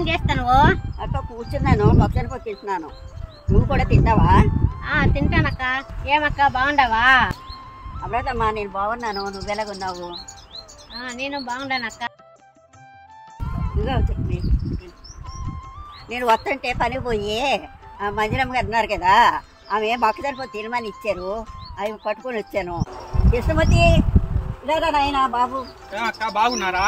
చేస్తాను అక్క కూర్చున్నాను, పచ్చనిపప్పు తింటున్నాను. నువ్వు కూడా తింటావా? తింటానక్క. ఏమక్క బాగుండవా? అమృతమ్మా నేను బాగున్నాను, నువ్వెలాగున్నావు? నేను బాగుండానక్క. నేను వస్తుంటే పని పోయి మంజరమ్మ గారు ఉన్నారు కదా, ఆమె పచ్చనిపప్పు తినమని ఇచ్చారు, అవి పట్టుకొని వచ్చాను. కృష్ణమూర్తి లేదా నాయన బాబు? బాగున్నారా?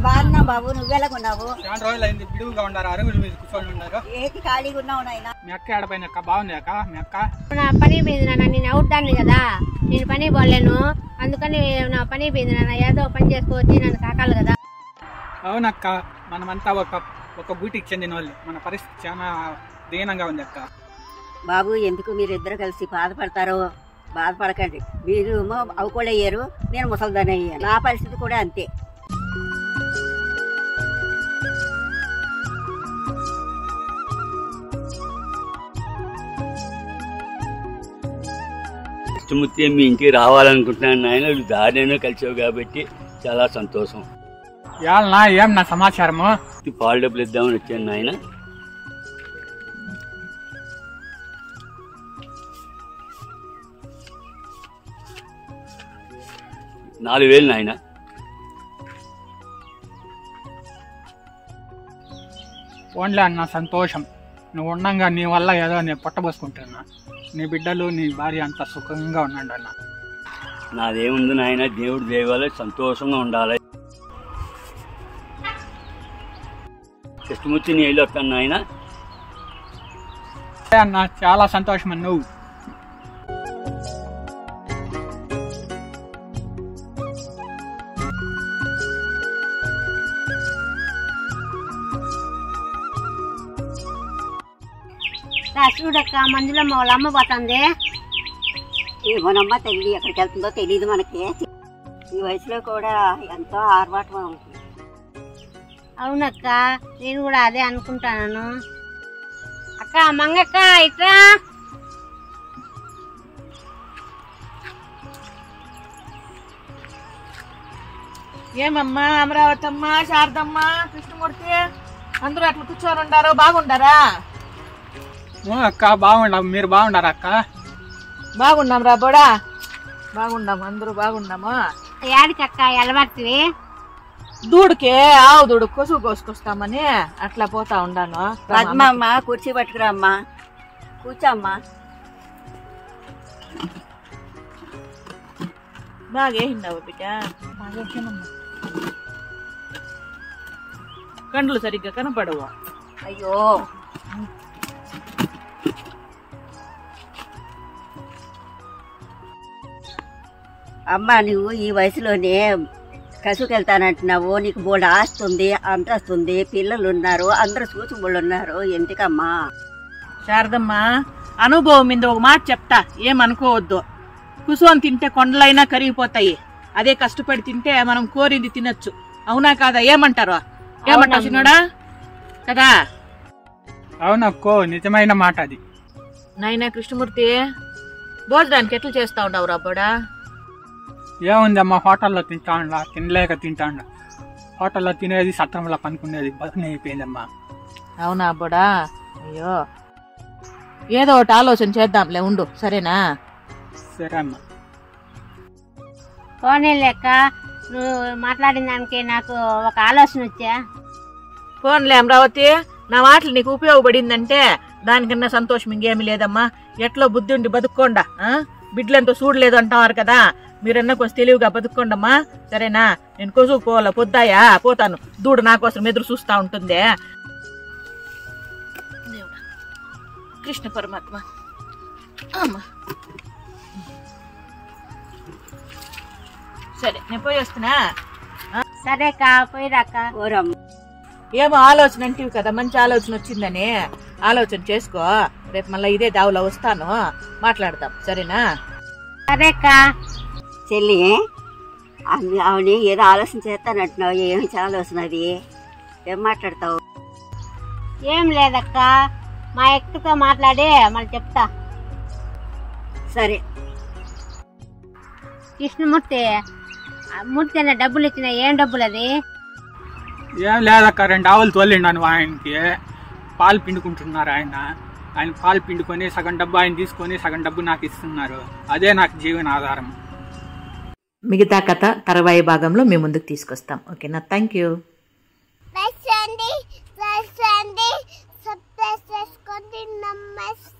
బాగున్నా బాబు, నువ్వెలాగున్నావు? చాలా రోజులైంది, బిడుగుగా ఉన్నారు, అరుగుల మీద కూర్చొని ఉన్నారు. ఏంటి ఖాళీగా ఉన్నావు నాయన? మీ అక్క ఆడపోయిన అక్క బాగుంది అక్క. మీ అక్క నా పని పోయింది నాన్న, నేను అవుతాను కదా, నేను పని పోలేను, అందుకని నా పని పోయింది నాన్న. ఏదో పని చేసుకోవచ్చి నన్ను కాకాలి కదా. అవునక్క, మనమంతా ఒక బూటికి చెందిన వాళ్ళు, మన పరిస్థితి చాలా దీనంగా ఉంది అక్క. బాబు ఎందుకు మీరిద్దరు కలిసి బాధపడతారో? బాధపడకండి, మీరు అవుకోళ్ళు అయ్యారు, నేను ముసలిదాన్ని అయ్యాను. నా పరిస్థితి కూడా అంతే. కృష్ణమూర్తి మీ ఇంటికి రావాలనుకుంటున్నాను నాయన, దారినైనా కలిసావు కాబట్టి చాలా సంతోషం. ఏం నా సమాచారము? పాలు డబ్బులు ఇద్దామని వచ్చాను నాయన. $4,000 నాయన. ఓన్లీ అన్న సంతోషం, నువ్వు ఉండంగా నీ వల్ల ఏదో నేను పొట్టబోసుకుంటున్నా. నీ బిడ్డలు నీ భార్య అంతా సుఖంగా ఉన్నాడు అన్న. నాదేముంది నాయన, దేవుడి దేవాలయ సంతోషంగా ఉండాలి. కృష్ణమూర్తి నేను వెళ్ళొస్తాను నాయన. అన్న చాలా సంతోషం నువ్వు. చూడక్క, మందులమ్మ వాళ్ళ అమ్మ పోతుంది. ఏమోనమ్మా తెలియదు, ఎక్కడికి వెళ్తుందో తెలియదు మనకి. ఈ వయసులో కూడా ఎంతో ఆర్భాటం ఉంటుంది. అవునక్క, నేను కూడా అదే అనుకుంటాను. అక్క, మంగక్క ఇట్రా. ఏమమ్మా అమరావతమ్మ, శారదమ్మ, కృష్ణమూర్తి అందరూ అట్లా కూర్చొని ఉండారు, బాగుండారా? అక్క బాగుండాము, మీరు బాగుండారా అక్క? బాగున్నాం రా బోడా, బాగున్నాము, అందరూ బాగున్నాము. యాడికక్క ఎలబడుతుంది? దూడుకే ఆవు దూడు కొసుగు కోసుకొస్తామని అట్లా పోతా ఉండాను. పద్మమ్మ కుర్చీ పట్టుకురా అమ్మా, కూర్చోమ్మా. బాగేసిందావు బిడ్డ? కండ్లు సరిగ్గా కనపడవు. అయ్యో అమ్మ, నువ్వు ఈ వయసులోనే కసుకెళ్తానంటున్నావు, నీకు బోల్డ్ ఆస్తుంది, అంతస్తుంది, పిల్లలు ఉన్నారు, అందరూ చూసుబోళ్ళు ఉన్నారు, ఎందుకమ్మా? శారదమ్మ, అనుభవం మీద ఒక మాట చెప్తా, ఏమనుకోవద్దు. కుసోని తింటే కొండలైనా కరిగిపోతాయి, అదే కష్టపడి తింటే మనం కోరింది తినొచ్చు. అవునా కాదా? ఏమంటారు? ఏమంటావు చిన్నోడా? కదా? అవునక్కో, నిజమైన మాట అది. నాయనా కృష్ణమూర్తి, భోజనానికి ఎట్లా చేస్తా ఉన్నావు రాబోడా? ఏముందమ్మా, హోటల్లో తింటాండా, తినలేక తింటాండా. హోటల్లో తినేది, సత్రంలో పనుకునేది బతుకుని అయిపోయిందమ్మా. అవునా అబ్బోడా? అయ్యో, ఏదో ఒకటి ఆలోచన చేద్దాంలే, ఉండు, సరేనా? సరే అమ్మా. పోనీ లెక్క, నువ్వు మాట్లాడిన దానికి నాకు ఒక ఆలోచన వచ్చా. ఫోన్లే అమరావతి, నా మాటలు నీకు ఉపయోగపడిందంటే దానికన్నా సంతోషం ఇంకేమి లేదమ్మా. ఎట్లో బుద్ధి ఉండి బతుక్కోండా, బిడ్డలంతో చూడలేదు అంటారు కదా, మీరన్నా కొంచెం తెలివిగా బతుక్కోండమ్మా, సరేనా? నేను కొసుకు పోవాలా, పొద్దాయా పోతాను, దూడు నా కోసం ఎదురు చూస్తా ఉంటుంది. కృష్ణ పరమాత్మ, అమ్మా సరే నేను పోయి వస్తున్నా. సరే కా, పోయిరాక. ఏమో ఆలోచన అంటివి కదా, మంచి ఆలోచన వచ్చిందని ఆలోచన చేసుకో. రేపు మళ్ళీ ఇదే దావులో వస్తాను, మాట్లాడదాం, సరేనా? సరే కా. చెల్లి, ఆవిని ఏదో ఆలోచన చేస్తానంటున్నావు, ఏమి ఆలోచన అది? ఏం మాట్లాడతావు? ఏం లేదక్క, మా ఎక్కతో మాట్లాడి మళ్ళీ చెప్తా. సరే. కృష్ణమూర్తి, మూర్తి అన్న డబ్బులు ఇచ్చిన, ఏం డబ్బులు అది? ఏం లేదక్క, 2 ఆవులు తోలిండాను ఆయనకి. పాలు పిండుకుంటున్నారు ఆయన పాలు పిండుకొని సగం డబ్బు ఆయన తీసుకొని సగం డబ్బు నాకు ఇస్తున్నారు. అదే నాకు జీవన ఆధారం. మిగతా కథ తర్వాయి భాగంలో మీ ముందుకు తీసుకొస్తాం. ఓకేనా? Thank you. సబ్స్క్రైబ్ చేసుకోండి. నమస్తే.